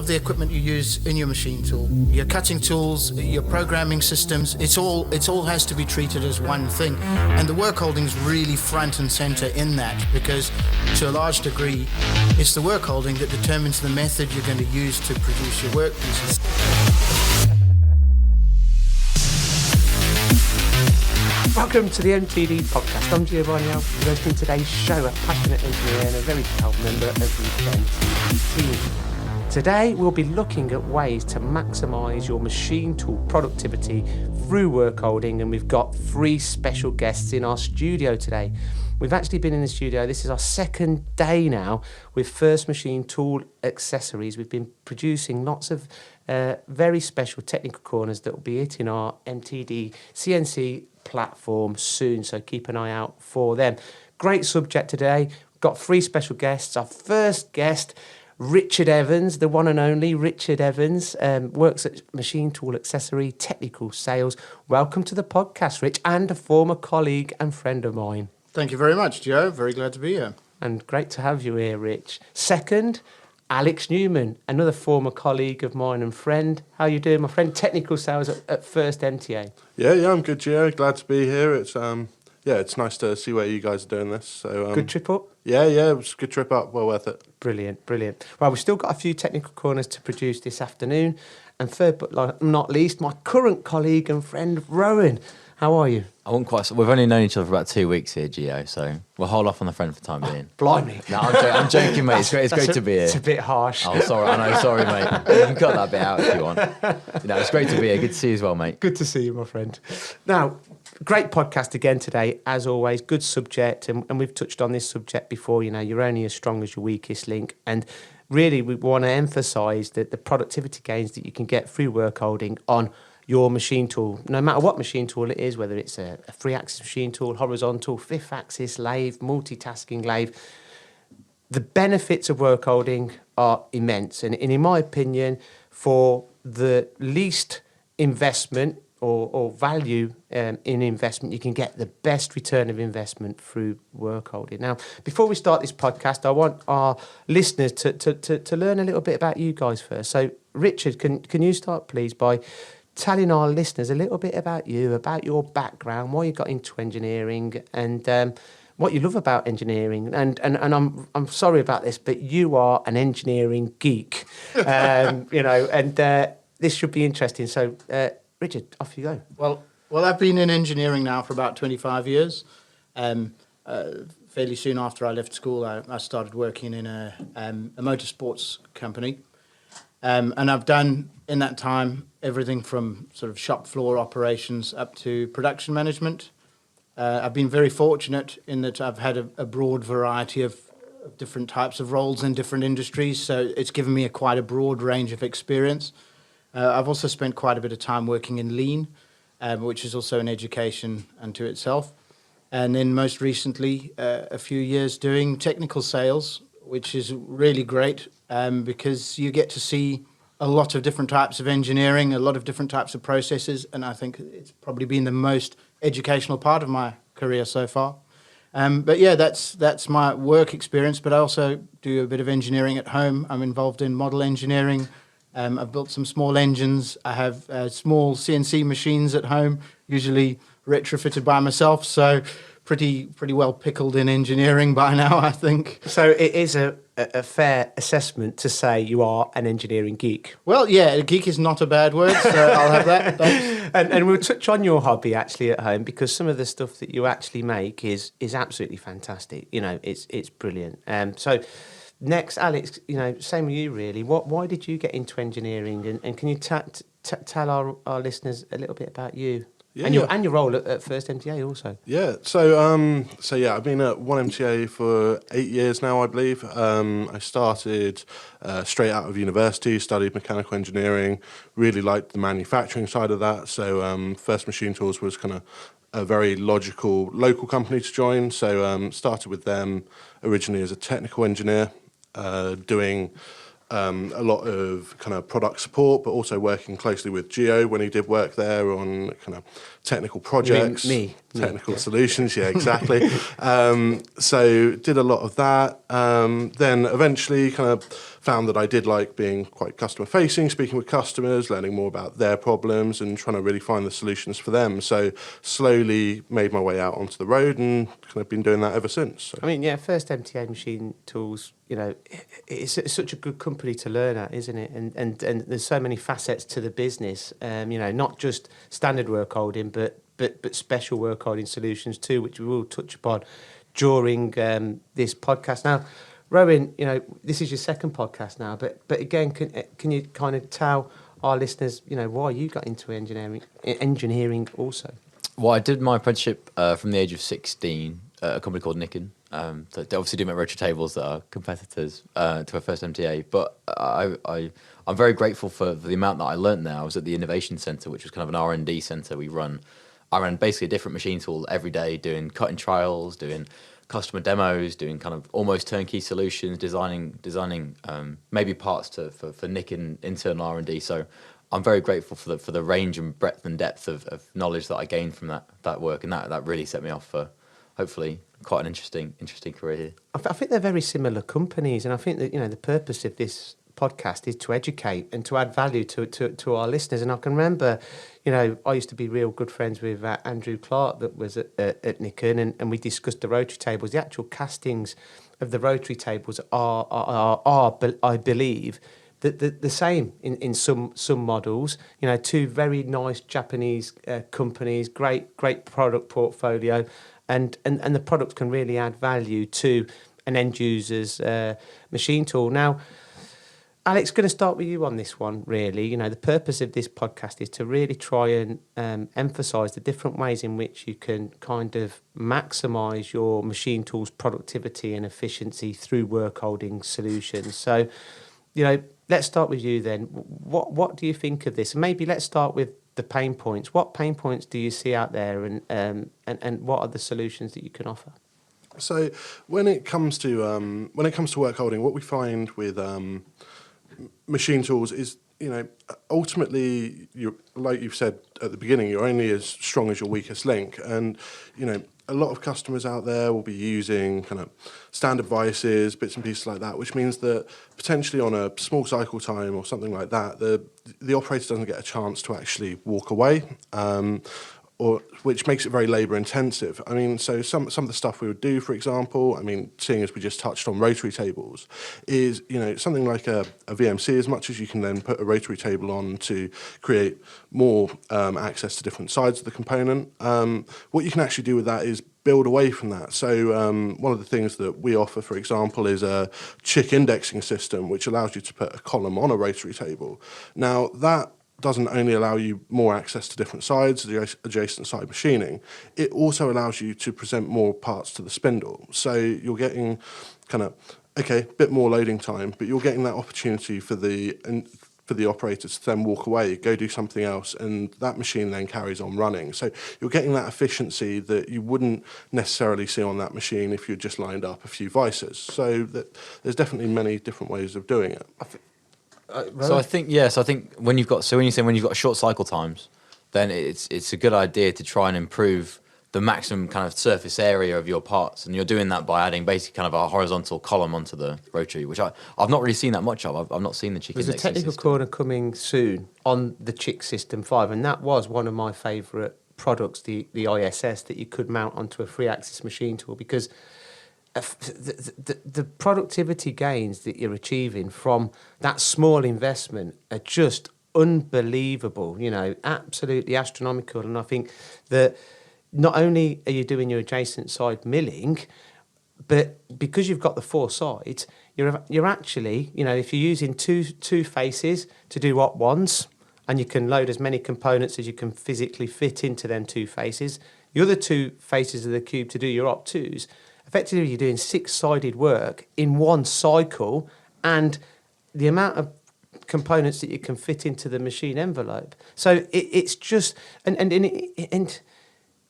of the equipment you use in your machine tool, your cutting tools, your programming systems, it all has to be treated as one thing. And the work holding's really front and center in that, because to a large degree, it's the work holding that determines the method you're going to use to produce your work pieces. Welcome to the MTD podcast. I'm Giovanni Alfred, hosting today's show, a passionate engineer and a very proud member of the MTD team. Today we'll be looking at ways to maximise your machine tool productivity through work holding, and we've got three special guests in our studio today. We've actually been in the studio, this is our second day now, with First Machine Tool Accessories. We've been producing lots of very special technical corners that will be hitting our MTD CNC platform soon, so keep an eye out for them. Great subject today. We've got three special guests. Our first guest, Richard Evans, the one and only Richard Evans, works at Machine Tool Accessory Technical Sales. Welcome to the podcast, Rich, and a former colleague and friend of mine. Thank you very much, Joe. Very glad to be here. And great to have you here, Rich. Second, Alex Newman, another former colleague of mine and friend. How are you doing, my friend? Technical sales at First MTA. Yeah, I'm good, Gio. Glad to be here. It's nice to see where you guys are doing this. So good trip up? Yeah, it was a good trip up. Well worth it. Brilliant. Well, we've still got a few technical corners to produce this afternoon. And third but not least, my current colleague and friend, Rowan. How are you? I won't quite. We've only known each other for about 2 weeks here, Gio, so we'll hold off on the friend for the time being. Blimey. No, I'm joking, mate. It's great to be here. It's a bit harsh. Oh, sorry. I know. Sorry, mate. You can cut that bit out if you want. It's great to be here. Good to see you as well, mate. Good to see you, my friend. Now, great podcast again today, as always. Good subject, and we've touched on this subject before. You're only as strong as your weakest link, and really we want to emphasise that the productivity gains that you can get through work holding on your machine tool, no matter what machine tool it is, whether it's a 3-axis machine tool, horizontal, 5th-axis lathe, multitasking lathe. The benefits of work holding are immense, and in my opinion, for the least investment or value in investment, you can get the best return of investment through work holding. Now, before we start this podcast, I want our listeners to learn a little bit about you guys first. So, Richard, can you start, please, by telling our listeners a little bit about you, about your background, why you got into engineering, and what you love about engineering. And I'm sorry about this, but you are an engineering geek, and this should be interesting. So, Richard, off you go. Well, I've been in engineering now for about 25 years. Fairly soon after I left school, I started working in a motorsports company. And I've done, in that time, everything from sort of shop floor operations up to production management. I've been very fortunate in that I've had a broad variety of different types of roles in different industries, so it's given me quite a broad range of experience. I've also spent quite a bit of time working in Lean, which is also an education unto itself. And then most recently, a few years doing technical sales, which is really great because you get to see a lot of different types of engineering, a lot of different types of processes, and I think it's probably been the most educational part of my career so far. But yeah, that's my work experience, but I also do a bit of engineering at home. I'm involved in model engineering. I've built some small engines. I have small CNC machines at home, usually retrofitted by myself, so pretty well pickled in engineering by now, I think. So it is a fair assessment to say you are an engineering geek. Well, yeah, a geek is not a bad word, so I'll have that. Thanks. And we'll touch on your hobby actually at home, because some of the stuff that you actually make is absolutely fantastic. It's brilliant. So next, Alex, same with you really. Why did you get into engineering? And can you tell our listeners a little bit about you? Yeah, and your role at First MTA also. Yeah, so I've been at 1MTA for 8 years now, I believe. I started straight out of university, studied mechanical engineering, really liked the manufacturing side of that. So First Machine Tools was kind of a very logical local company to join. So started with them originally as a technical engineer, doing a lot of kind of product support, but also working closely with Gio when he did work there on kind of technical projects, Me. technical solutions. Yeah, exactly. So did a lot of that. Then eventually kind of found that I did like being quite customer facing, speaking with customers, learning more about their problems and trying to really find the solutions for them. So slowly made my way out onto the road and kind of been doing that ever since. So. I mean, yeah, First MTA Machine Tools, you know, it's such a good company to learn at, isn't it? And there's so many facets to the business, you know, not just standard work holding, but special work holding solutions too, which we will touch upon during this podcast. Now, Rowan, you know, this is your second podcast now, but again, can you kind of tell our listeners, you know, why you got into engineering also? Well, I did my apprenticeship from the age of 16 at a company called Nikken. So they obviously do make rotary tables that are competitors to our First MTA. But I'm very grateful for the amount that I learned there. I was at the Innovation Centre, which was kind of an R&D centre I ran basically a different machine tool every day, doing cutting trials, doing customer demos, doing kind of almost turnkey solutions, designing maybe parts for Nikken internal R&D. So I'm very grateful for the range and breadth and depth of knowledge that I gained from that work, and that really set me off for hopefully quite an interesting career here. I think they're very similar companies, and I think that, you know, the purpose of this podcast is to educate and to add value to our listeners. And I can remember, you know, I used to be real good friends with Andrew Clark that was at Nikken, and we discussed the rotary tables. The actual castings of the rotary tables are I believe, the same in some models. You know, two very nice Japanese companies, great product portfolio, and the products can really add value to an end user's machine tool. Now, Alex, going to start with you on this one, really. You know, the purpose of this podcast is to really try and emphasise the different ways in which you can kind of maximise your machine tool's productivity and efficiency through work holding solutions. So, you know, let's start with you then. What do you think of this? Maybe let's start with the pain points. What pain points do you see out there, and what are the solutions that you can offer? So when it comes to work holding, what we find with machine tools is, you know, ultimately, like you've said at the beginning, you're only as strong as your weakest link. And, you know, a lot of customers out there will be using kind of standard vices, bits and pieces like that, which means that potentially on a small cycle time or something like that, the operator doesn't get a chance to actually walk away. Which makes it very labour intensive. I mean, so some of the stuff we would do, for example, I mean, seeing as we just touched on rotary tables, is, you know, something like a VMC, as much as you can then put a rotary table on to create more access to different sides of the component, what you can actually do with that is build away from that. So one of the things that we offer, for example, is a CHIC indexing system, which allows you to put a column on a rotary table. Now, that doesn't only allow you more access to different sides, the adjacent side machining, it also allows you to present more parts to the spindle. So you're getting kind of, okay, a bit more loading time, but you're getting that opportunity for the operators to then walk away, go do something else, and that machine then carries on running. So you're getting that efficiency that you wouldn't necessarily see on that machine if you just lined up a few vices. So there's definitely many different ways of doing it. So I think when you've got short cycle times, then it's a good idea to try and improve the maximum kind of surface area of your parts, and you're doing that by adding basically kind of a horizontal column onto the rotary, which I've not really seen that much of. I've not seen the CHIC There's a technical corner coming soon on the CHIC System 5, and that was one of my favourite products, the ISS, that you could mount onto a 3-axis machine tool, because the productivity gains that you're achieving from that small investment are just unbelievable, you know, absolutely astronomical. And I think that not only are you doing your adjacent side milling, but because you've got the 4 sides, you're actually, you know, if you're using two faces to do op ones, and you can load as many components as you can physically fit into them 2 faces, the other 2 faces of the cube to do your op 2s, effectively you're doing 6-sided work in one cycle, and the amount of components that you can fit into the machine envelope. So it's just, and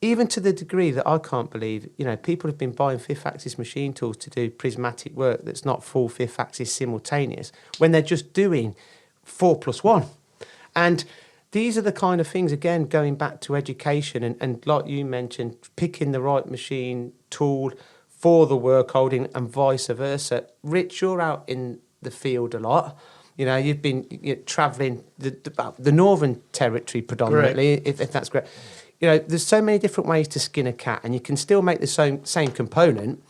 even to the degree that I can't believe, people have been buying fifth axis machine tools to do prismatic work that's not full fifth axis simultaneous when they're just doing 4+1. And these are the kind of things, again, going back to education and like you mentioned, picking the right machine tool for the work holding and vice versa. Rich, you're out in the field a lot. You've been travelling the Northern Territory predominantly, if that's correct. There's so many different ways to skin a cat, and you can still make the same component,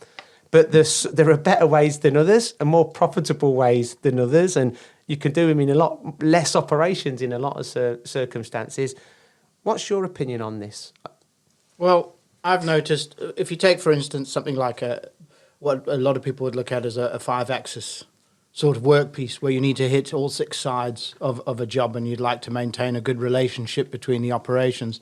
but there are better ways than others and more profitable ways than others, and you can do them in a lot less operations in a lot of circumstances. What's your opinion on this? Well, I've noticed, if you take, for instance, something like what a lot of people would look at as a 5-axis sort of workpiece, where you need to hit all 6 sides of a job and you'd like to maintain a good relationship between the operations.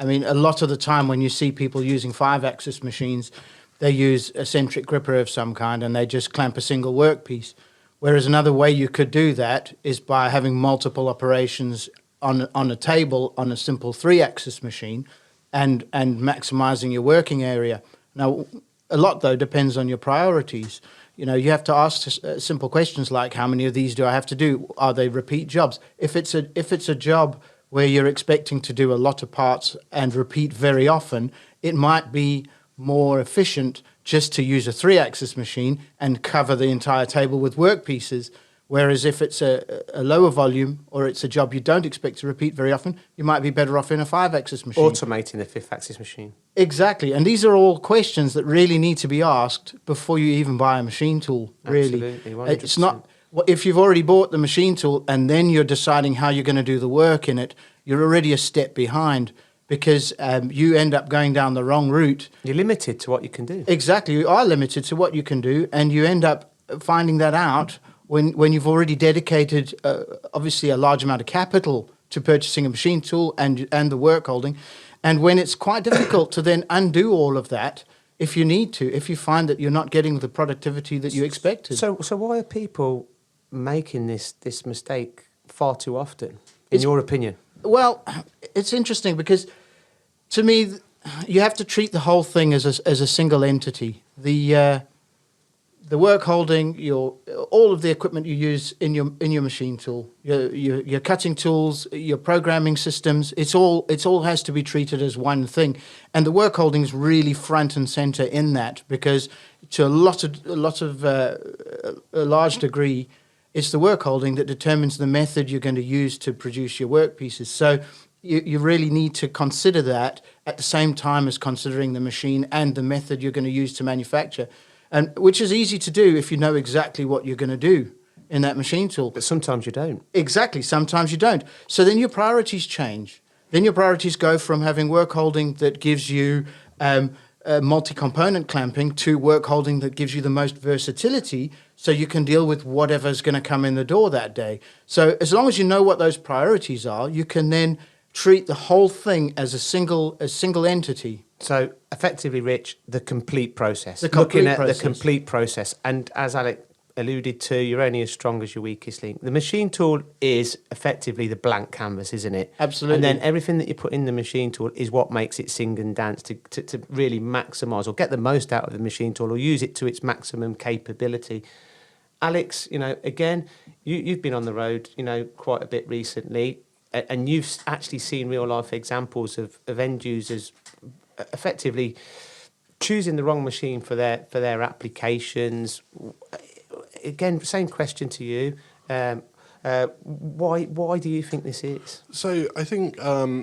I mean, a lot of the time when you see people using 5-axis machines, they use a centric gripper of some kind and they just clamp a single workpiece. Whereas another way you could do that is by having multiple operations on a table on a simple 3-axis machine and maximizing your working area. Now, a lot, though, depends on your priorities. You have to ask simple questions like, how many of these do I have to do? Are they repeat jobs? If it's a job where you're expecting to do a lot of parts and repeat very often, it might be more efficient just to use a 3-axis machine and cover the entire table with workpieces. Whereas if it's a lower volume or it's a job you don't expect to repeat very often, you might be better off in a 5-axis machine. Automating the 5th-axis machine. Exactly. And these are all questions that really need to be asked before you even buy a machine tool, really. Absolutely, 100%. It's not, if you've already bought the machine tool and then you're deciding how you're going to do the work in it, you're already a step behind because you end up going down the wrong route. You're limited to what you can do. Exactly. You are limited to what you can do, and you end up finding that out when you've already dedicated, obviously, a large amount of capital to purchasing a machine tool and the work holding, and when it's quite difficult to then undo all of that if you need to, if you find that you're not getting the productivity that you expected. So why are people making this mistake far too often, in your opinion? Well, it's interesting because, to me, you have to treat the whole thing as a single entity. The work holding, all of the equipment you use in your machine tool, your cutting tools, your programming systems, it all has to be treated as one thing. And the work holding is really front and center in that, because to a large degree, it's the work holding that determines the method you're going to use to produce your workpieces. So you really need to consider that at the same time as considering the machine and the method you're going to use to manufacture, and which is easy to do if you know exactly what you're going to do in that machine tool. But sometimes you don't. Exactly, sometimes you don't. So then your priorities change. Then your priorities go from having work holding that gives you multi-component clamping to work holding that gives you the most versatility, so you can deal with whatever's going to come in the door that day. So as long as you know what those priorities are, you can then treat the whole thing as a single entity. So effectively, Rich, the complete process. The complete Looking at process. the complete process. And as Alec alluded to, you're only as strong as your weakest link. The machine tool is effectively the blank canvas, isn't it? Absolutely. And then everything that you put in the machine tool is what makes it sing and dance to really maximise or get the most out of the machine tool or use it to its maximum capability. Alex, again, you've been on the road, quite a bit recently, and you've actually seen real life examples of end users effectively choosing the wrong machine for their applications. Again, same question to you. Why do you think this is? So I think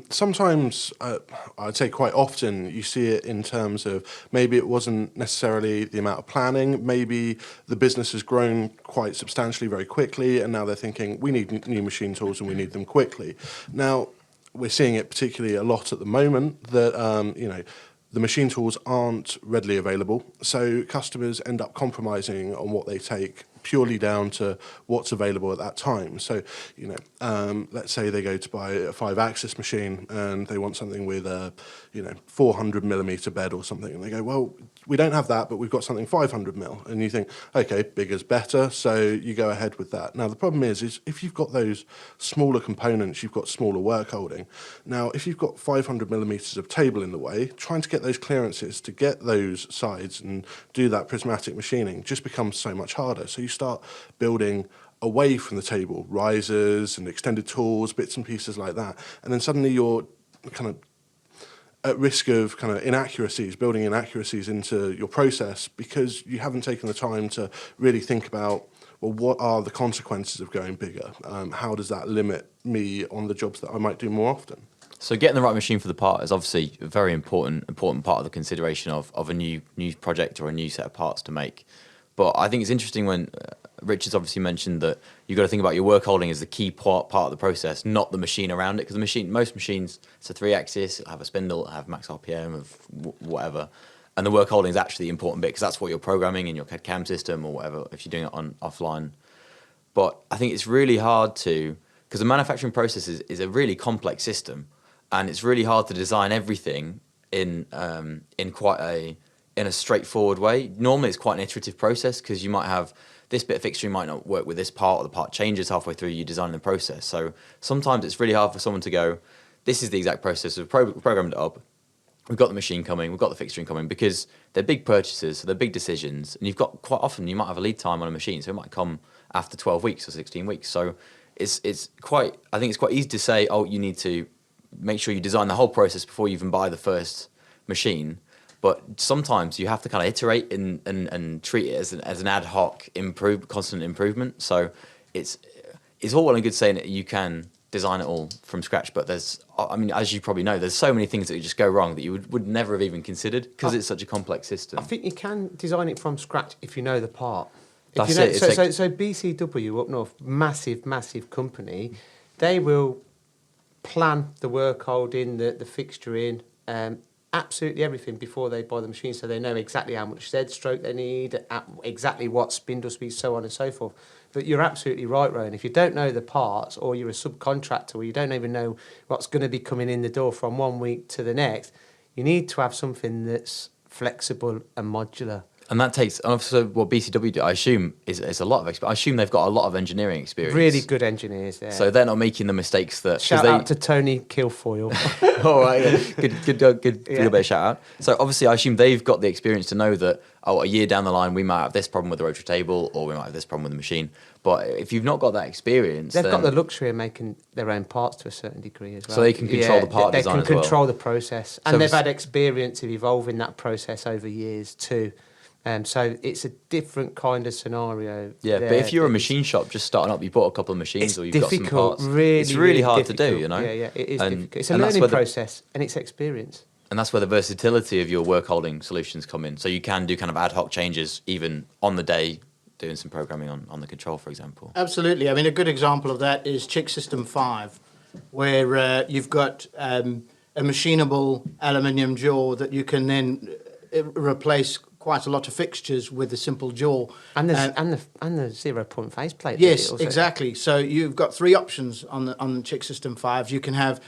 sometimes, I'd say quite often, you see it in terms of maybe it wasn't necessarily the amount of planning, maybe the business has grown quite substantially very quickly, and now they're thinking, we need new machine tools and we need them quickly. Now, we're seeing it particularly a lot at the moment that, the machine tools aren't readily available, so customers end up compromising on what they take purely down to what's available at that time. So, let's say they go to buy a 5-axis machine and they want something with a, 400 millimeter bed or something, and they go, well, we don't have that, but we've got something 500 mil, and you think, okay, bigger's better, so you go ahead with that. Now the problem is if you've got those smaller components, you've got smaller work holding. Now, if you've got 500 millimeters of table in the way, trying to get those clearances to get those sides and do that prismatic machining just becomes so much harder. So you start building away from the table, risers and extended tools, bits and pieces like that, and then suddenly you're kind of at risk of kind of inaccuracies, building inaccuracies into your process because you haven't taken the time to really think about, well, what are the consequences of going bigger? How does that limit me on the jobs that I might do more often? So getting the right machine for the part is obviously a very important part of the consideration of a new project or a new set of parts to make. But I think it's interesting when Richard's obviously mentioned that you've got to think about your work holding as the key part of the process, not the machine around it. Because most machines, it's a 3-axis, it'll have a spindle, it'll have max RPM of whatever. And the work holding is actually the important bit because that's what you're programming in your CAD/CAM system or whatever if you're doing it on offline. But I think it's really hard because the manufacturing process is a really complex system, and it's really hard to design everything in a straightforward way. Normally it's quite an iterative process because you might have this bit of fixturing might not work with this part, or the part changes halfway through you designing the process. So sometimes it's really hard for someone to go, this is the exact process, we've programmed it up, we've got the machine coming, we've got the fixturing coming, because they're big purchases, so they're big decisions, and quite often you might have a lead time on a machine, so it might come after 12 weeks or 16 weeks. So I think it's quite easy to say, oh, you need to make sure you design the whole process before you even buy the first machine. But sometimes you have to kind of iterate and treat it as an ad hoc constant improvement. So it's all well and good saying that you can design it all from scratch, but as you probably know, there's so many things that just go wrong that you would never have even considered because it's such a complex system. I think you can design it from scratch if you know the part. That's it. So BCW up north, massive company, they will plan the work holding, the fixturing, absolutely everything before they buy the machine, so they know exactly how much Z stroke they need, exactly what spindle speed, so on and so forth. But you're absolutely right, Rowan. If you don't know the parts, or you're a subcontractor, or you don't even know what's going to be coming in the door from one week to the next, you need to have something that's flexible and modular. And that takes, so what BCW do, I assume, is a lot of experience. I assume they've got a lot of engineering experience. Really good engineers there. So they're not making the mistakes that... Shout out to Tony Kilfoyle. All right, yeah. Good bit of shout out. So obviously I assume they've got the experience to know that, a year down the line we might have this problem with the rotary table, or we might have this problem with the machine. But if you've not got that experience, they've got the luxury of making their own parts to a certain degree as well. So they can control the part design as well. They can control the process. And they've had experience of evolving that process over years too. So it's a different kind of scenario. Yeah, but if you're a machine shop just starting up, you bought a couple of machines or you've got some parts. It's really hard difficult. to do, you know? Yeah, it is difficult. It's a learning process and it's experience. And that's where the versatility of your work holding solutions come in. So you can do kind of ad hoc changes even on the day, doing some programming on the control, for example. Absolutely. I mean, a good example of that is Chick System 5, where you've got a machinable aluminium jaw that you can then replace quite a lot of fixtures with a simple jaw. And the 0-point faceplate. Yes, exactly. So you've got 3 options on the Chick System 5. You can have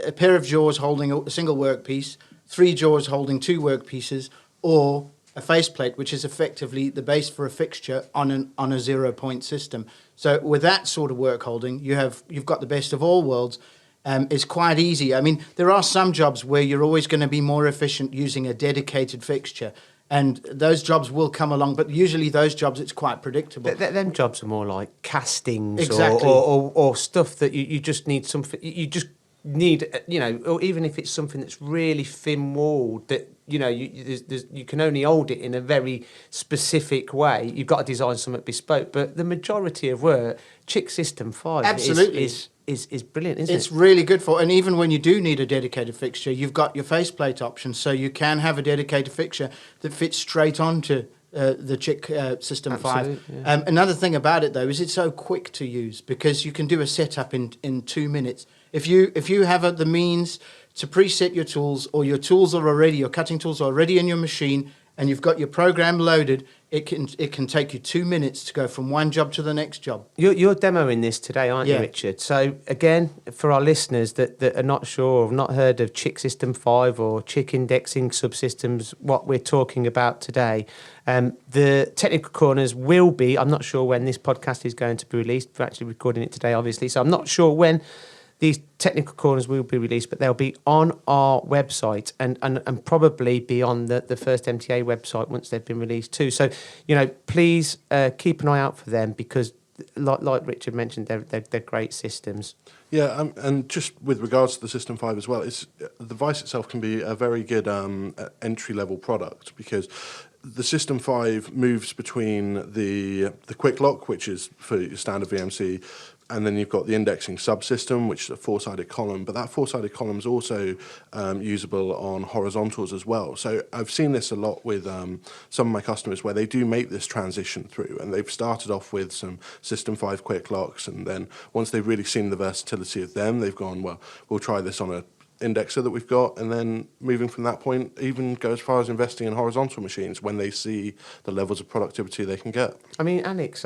a pair of jaws holding a single workpiece, 3 jaws holding 2 workpieces, or a faceplate, which is effectively the base for a fixture on a 0-point system. So with that sort of work holding, you've got the best of all worlds. It's quite easy. I mean, there are some jobs where you're always going to be more efficient using a dedicated fixture, and those jobs will come along, but usually those jobs, it's quite predictable. Them jobs are more like castings, exactly. or stuff that you just need something, you just need, or even if it's something that's really thin-walled, that, you can only hold it in a very specific way. You've got to design something bespoke, but the majority of work, Chick System 5 absolutely is brilliant, isn't it? It's really good for, and even when you do need a dedicated fixture, you've got your faceplate option, so you can have a dedicated fixture that fits straight onto the Chick System Absolutely, 5. yeah. Another thing about it, though, is it's so quick to use because you can do a setup in 2 minutes. If you have the means to preset your tools, or your cutting tools are already in your machine, and you've got your program loaded, it can take you 2 minutes to go from one job to the next job. You're demoing this today, aren't you, Yeah. Richard? So again, for our listeners that are not sure or have not heard of Chick System 5 or Chick indexing subsystems, what we're talking about today, the technical corners will be, I'm not sure when this podcast is going to be released. We're actually recording it today, obviously, so I'm not sure when these technical corners will be released, but they'll be on our website and probably be on the First MTA website once they've been released too. So, please keep an eye out for them because, like Richard mentioned, they're great systems. Yeah, and just with regards to the System 5 as well, the device itself can be a very good entry-level product because the System 5 moves between the quick lock, which is for your standard VMC, and then you've got the indexing subsystem, which is a four-sided column. But that four-sided column is also usable on horizontals as well. So I've seen this a lot with some of my customers where they do make this transition through, and they've started off with some System 5 quick locks, and then once they've really seen the versatility of them, they've gone, well, we'll try this on a indexer that we've got, and then moving from that point even go as far as investing in horizontal machines when they see the levels of productivity they can get. I mean, Alex,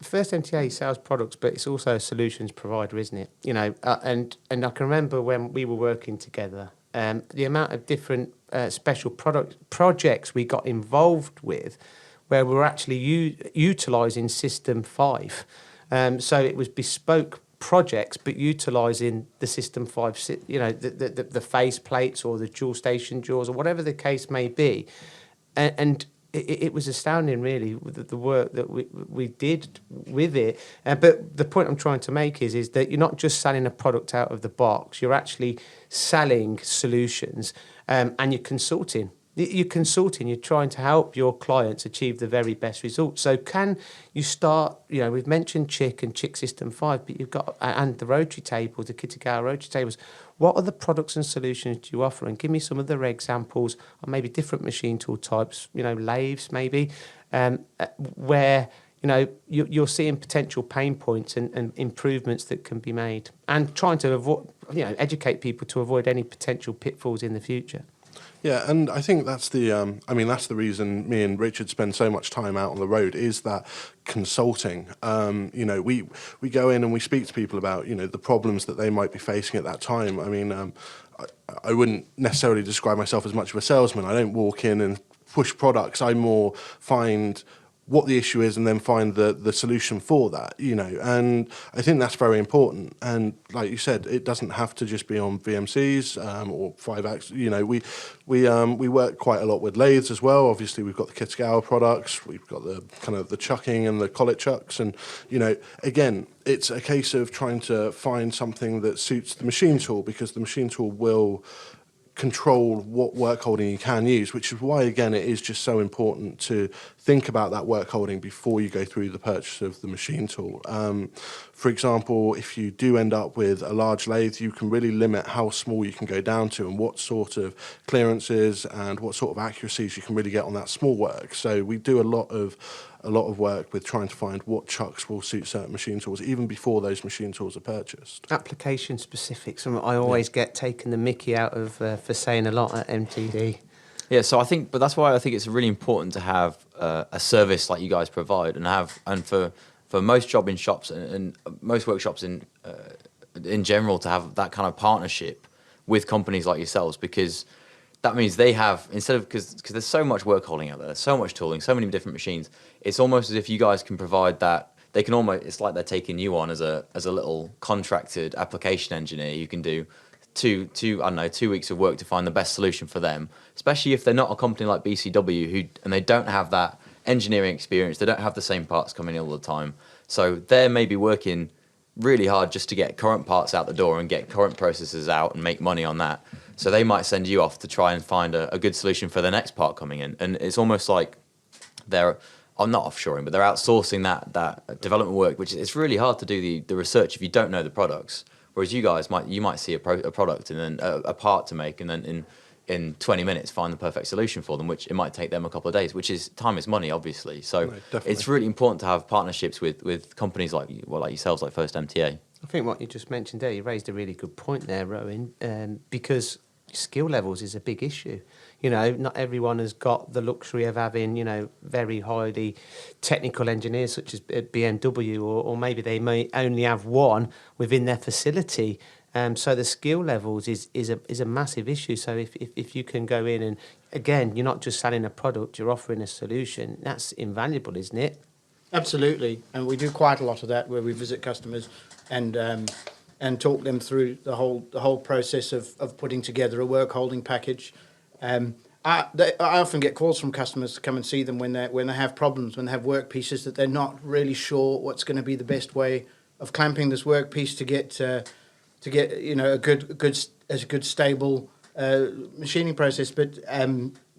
First MTA sells products, but it's also a solutions provider, isn't it? And I can remember when we were working together, the amount of different special projects we got involved with where we were actually utilising System 5. So it was bespoke projects, but utilising the System 5, the face plates or the dual station jaws or whatever the case may be. And it was astounding, really, the work that we did with it. But the point I'm trying to make is that you're not just selling a product out of the box. You're actually selling solutions, and you're consulting. You're consulting. You're trying to help your clients achieve the very best results. So can you start? We've mentioned Chick and Chick System 5, but you've got and the rotary tables, the Kitagawa rotary tables. What are the products and solutions do you offer? And give me some of the examples of maybe different machine tool types, lathes maybe, where you're seeing potential pain points and improvements that can be made, and trying to avoid, educate people to avoid any potential pitfalls in the future. Yeah, and I think that's that's the reason me and Richard spend so much time out on the road is that consulting. We go in and we speak to people about, the problems that they might be facing at that time. I wouldn't necessarily describe myself as much of a salesman. I don't walk in and push products. I more find what the issue is and then find the solution for that, and I think that's very important. And like you said, it doesn't have to just be on VMCs or 5-axis. We work quite a lot with lathes as well. Obviously, we've got the Kitagawa products, we've got the kind of the chucking and the collet chucks, and again, it's a case of trying to find something that suits the machine tool, because the machine tool will control what work holding you can use, which is why, again, it is just so important to think about that work holding before you go through the purchase of the machine tool. For example, if you do end up with a large lathe, you can really limit how small you can go down to and what sort of clearances and what sort of accuracies you can really get on that small work. So we do a lot of work with trying to find what chucks will suit certain machine tools even before those machine tools are purchased. Application specifics. I always get taken the mickey out of for saying a lot at MTD. Yeah, so but that's why I think it's really important to have a service like you guys provide, and for most jobbing shops and most workshops in general to have that kind of partnership with companies like yourselves, because that means they have, instead of, because there's so much work holding out there, so much tooling, so many different machines, it's almost as if you guys can provide that. They can almost, it's like they're taking you on as a little contracted application engineer. You can do two 2 weeks of work to find the best solution for them, especially if they're not a company like BCW and they don't have that engineering experience, they don't have the same parts coming in all the time. So they're maybe working really hard just to get current parts out the door and get current processes out and make money on that. So they might send you off to try and find a good solution for the next part coming in. And it's almost like I'm not offshoring, but they're outsourcing that development work, which it's really hard to do the research if you don't know the products. Whereas you guys might see a product and then a part to make, and then in 20 minutes find the perfect solution for them, which it might take them a couple of days, which is time is money, obviously. So it's really important to have partnerships with companies like yourselves, like First MTA. I think what you just mentioned there, you raised a really good point there, Rowan, because skill levels is a big issue. You know, not everyone has got the luxury of having, you know, very highly technical engineers such as BMW, or maybe they may only have one within their facility. So the skill levels is a massive issue. So if you can go in and, again, you're not just selling a product, you're offering a solution, that's invaluable, isn't it? Absolutely, and we do quite a lot of that where we visit customers and talk them through the whole process of putting together a work holding package. I often get calls from customers to come and see them when they have problems, when they have work pieces that they're not really sure what's going to be the best way of clamping this work piece to get you know a good stable machining process. But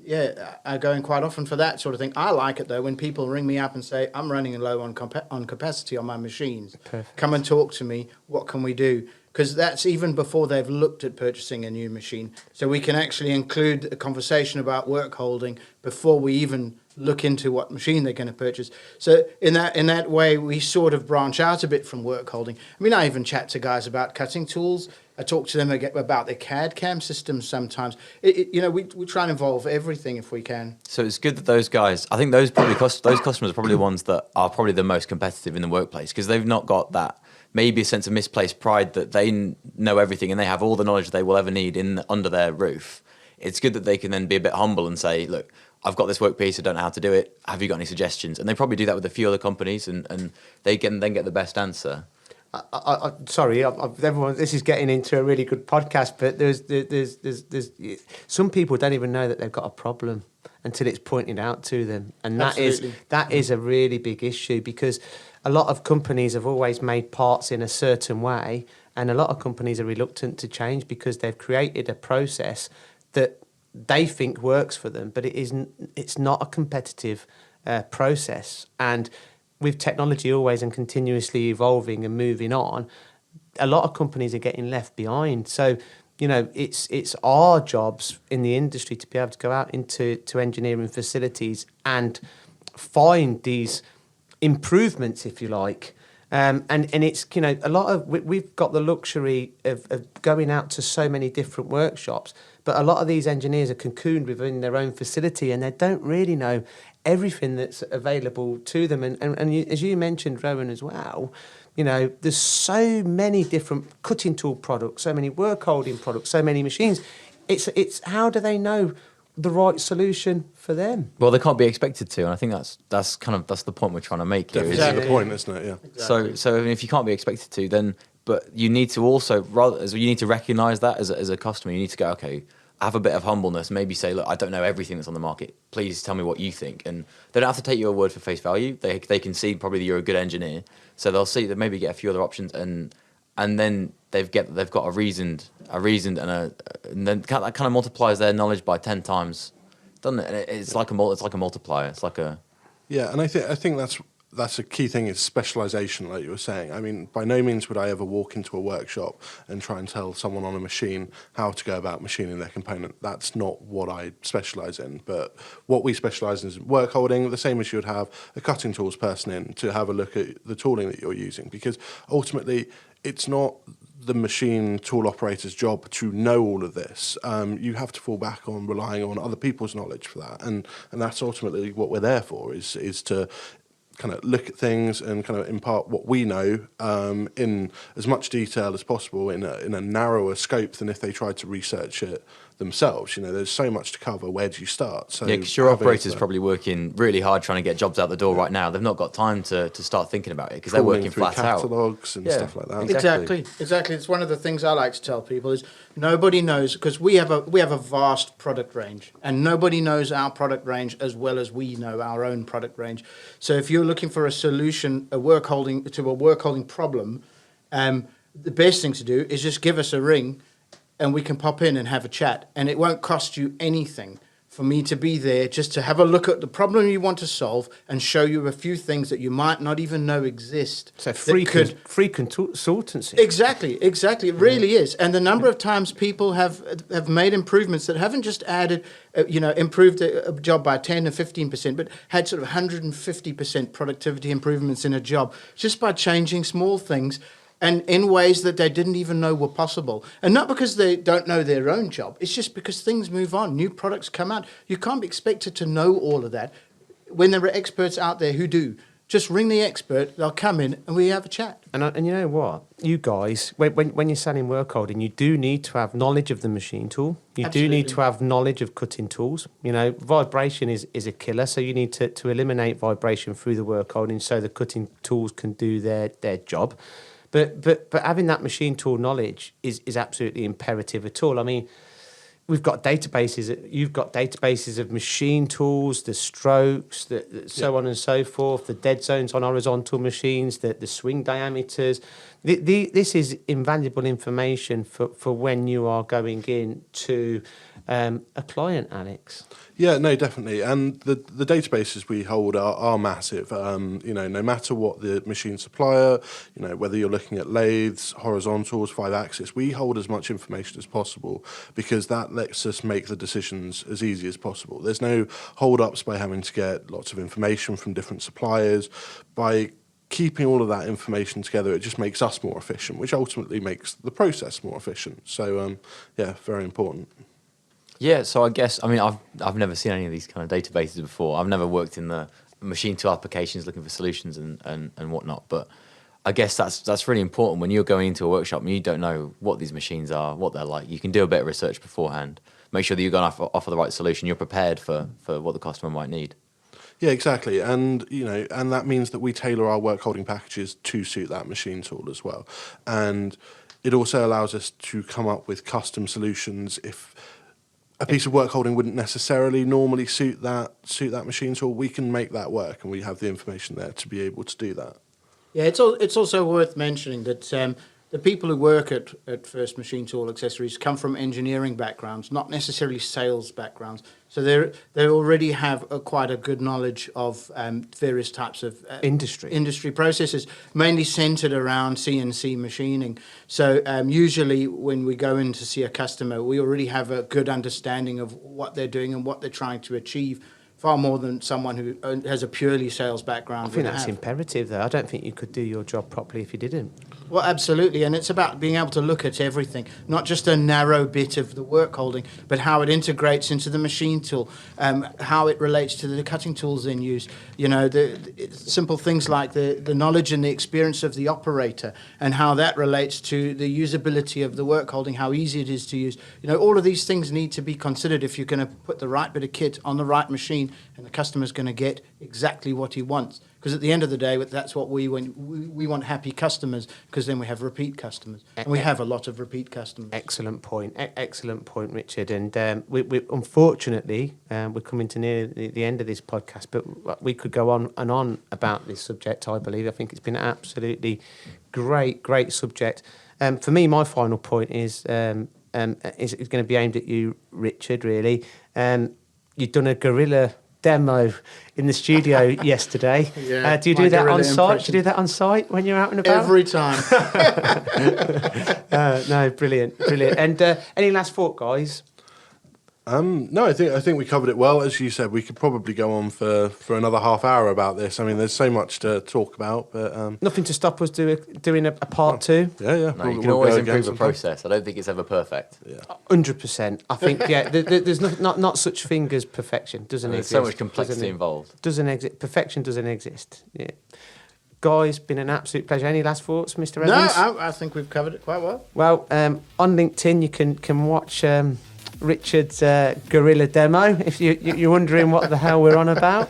yeah, I go in quite often for that sort of thing. I like it though when people ring me up and say, I'm running low on capacity on my machines. Perfect. Come and talk to me. What can we do? Because that's even before they've looked at purchasing a new machine. So we can actually include a conversation about work holding before we even look into what machine they're going to purchase. So in that way, we sort of branch out a bit from work holding. I mean, I even chat to guys about cutting tools. I talk to them about their CAD CAM systems sometimes. You know, we try and involve everything if we can. So it's good that those guys, I think those customers are probably the ones that are probably the most competitive in the workplace, because they've not got that, maybe a sense of misplaced pride that they know everything and they have all the knowledge they will ever need under their roof. It's good that they can then be a bit humble and say, look, I've got this work piece, I don't know how to do it. Have you got any suggestions? And they probably do that with a few other companies, and they can then get the best answer. Sorry, everyone. This is getting into a really good podcast, but there's some people don't even know that they've got a problem until it's pointed out to them, and that is a really big issue, because a lot of companies have always made parts in a certain way, and a lot of companies are reluctant to change because they've created a process that they think works for them, but it's not a competitive process. And with technology always and continuously evolving and moving on, a lot of companies are getting left behind. So, you know, it's our jobs in the industry to be able to go out into engineering facilities and find these improvements, if you like. And it's, you know, a lot of, we've got the luxury of going out to so many different workshops, but a lot of these engineers are cocooned within their own facility and they don't really know everything that's available to them. And as you mentioned, Rowan, as well, you know, there's so many different cutting tool products, so many work holding products, so many machines. It's how do they know the right solution for them? Well, they can't be expected to, and I think that's the point we're trying to make here. Definitely Exactly. the point, isn't it? Yeah. Exactly. So I mean, if you can't be expected to, then but you need to also you need to recognise that as a customer. You need to go, okay, have a bit of humbleness. Maybe say, look, I don't know everything that's on the market. Please tell me what you think. And they don't have to take your word for face value. They can see probably that you're a good engineer, so they'll see that maybe get a few other options, and then they've got a reasoned and then that kind of multiplies their knowledge by 10 times, doesn't it? It's like a multiplier. It's like a Yeah, and I think that's a key thing, is specialisation, like you were saying. I mean, by no means would I ever walk into a workshop and try and tell someone on a machine how to go about machining their component. That's not what I specialise in. But what we specialise in is work holding, the same as you would have a cutting tools person in to have a look at the tooling that you're using, because ultimately it's not the machine tool operator's job to know all of this. You have to fall back on relying on other people's knowledge for that, and that's ultimately what we're there for, is to kind of look at things and kind of impart what we know in as much detail as possible in a narrower scope than if they tried to research it themselves. You know, there's so much to cover. Where do you start? So yeah, because your operator's probably working really hard trying to get jobs out the door right now. They've not got time to start thinking about it because they're working through flat out. catalogues and stuff like that. Exactly. Exactly. It's one of the things I like to tell people is nobody knows, because we have a vast product range, and nobody knows our product range as well as we know our own product range. So if you're looking for a solution, a work holding problem, the best thing to do is just give us a ring, and we can pop in and have a chat, and it won't cost you anything for me to be there just to have a look at the problem you want to solve and show you a few things that you might not even know exist. So free consultancy. Exactly. It really is. And the number of times people have made improvements that haven't just added, improved a job by 10 or 15%, but had sort of 150% productivity improvements in a job just by changing small things. and in ways that they didn't even know were possible. And not because they don't know their own job. It's just because things move on. New products come out. You can't be expected to know all of that when there are experts out there who do. Just ring the expert, they'll come in and we have a chat. And you know what? You guys, when you're selling work holding, you do need to have knowledge of the machine tool. You do need to have knowledge of cutting tools. You know, vibration is a killer, so you need to eliminate vibration through the work holding so the cutting tools can do their job. But having that machine tool knowledge is absolutely imperative at all. I mean, we've got databases. You've got databases of machine tools, the strokes, so on and so forth, the dead zones on horizontal machines, the swing diameters. This is invaluable information for when you are going in to a client, Alex. Yeah, no, definitely. And the databases we hold are massive. You know, no matter what the machine supplier, you know, whether you're looking at lathes, horizontals, 5-axis, we hold as much information as possible because that lets us make the decisions as easy as possible. There's no hold-ups by having to get lots of information from different suppliers. By keeping all of that information together, it just makes us more efficient, which ultimately makes the process more efficient. So, yeah, very important. Yeah, so I guess, I mean, I've never seen any of these kind of databases before. I've never worked in the machine tool applications looking for solutions and whatnot. But I guess that's really important when you're going into a workshop and you don't know what these machines are, what they're like. You can do a bit of research beforehand. Make sure that you're going to offer the right solution. You're prepared for what the customer might need. Yeah, exactly. And, you know, and that means that we tailor our work holding packages to suit that machine tool as well. And it also allows us to come up with custom solutions if a piece of work holding wouldn't necessarily normally suit that machine tool. We can make that work, and we have the information there to be able to do that. Yeah, it's also worth mentioning that the people who work at First Machine Tool Accessories come from engineering backgrounds, not necessarily sales backgrounds. So they already have quite a good knowledge of various types of industry processes, mainly centered around CNC machining. So usually when we go in to see a customer, we already have a good understanding of what they're doing and what they're trying to achieve, far more than someone who has a purely sales background. I think that's imperative, though. I don't think you could do your job properly if you didn't. Well, absolutely. And it's about being able to look at everything, not just a narrow bit of the work holding, but how it integrates into the machine tool, how it relates to the cutting tools in use. You know, the simple things like the knowledge and the experience of the operator and how that relates to the usability of the work holding, how easy it is to use. You know, all of these things need to be considered if you're going to put the right bit of kit on the right machine and the customer's going to get exactly what he wants. Because at the end of the day, that's what we want happy customers, because then we have repeat customers. And we have a lot of repeat customers. Excellent point, Richard. And we unfortunately, we're coming to near the end of this podcast, but we could go on and on about this subject, I believe. I think it's been an absolutely great subject. For me, my final point is going to be aimed at you, Richard, really. You've done a guerrilla demo in the studio yesterday. Yeah, do you do that on site? Do you do that on site when you're out and about? Every time. No, brilliant. And any last thought, guys? No, I think we covered it well. As you said, we could probably go on for another half hour about this. I mean, there's so much to talk about, but nothing to stop us doing a part two. Yeah. No, you can always improve the process. I don't think it's ever perfect. Yeah, 100%. I think there's not such thing as perfection. Doesn't There's exist. so much complexity involved. Doesn't exist. Perfection doesn't exist. Yeah. Guys, been an absolute pleasure. Any last thoughts, Mr. Evans? No, I think we've covered it quite well. Well, on LinkedIn you can watch Richard's guerrilla demo if you're wondering what the hell we're on about.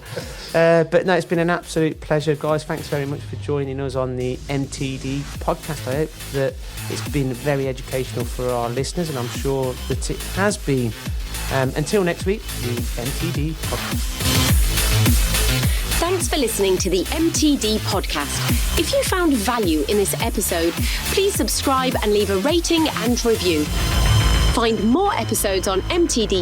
But no, it's been an absolute pleasure, guys. Thanks very much for joining us on the MTD podcast. I hope that it's been very educational for our listeners, and I'm sure that it has been. Until next week, the MTD podcast. Thanks for listening to the MTD podcast. If you found value in this episode, please subscribe and leave a rating and review. Find more episodes on mtdcnc.com.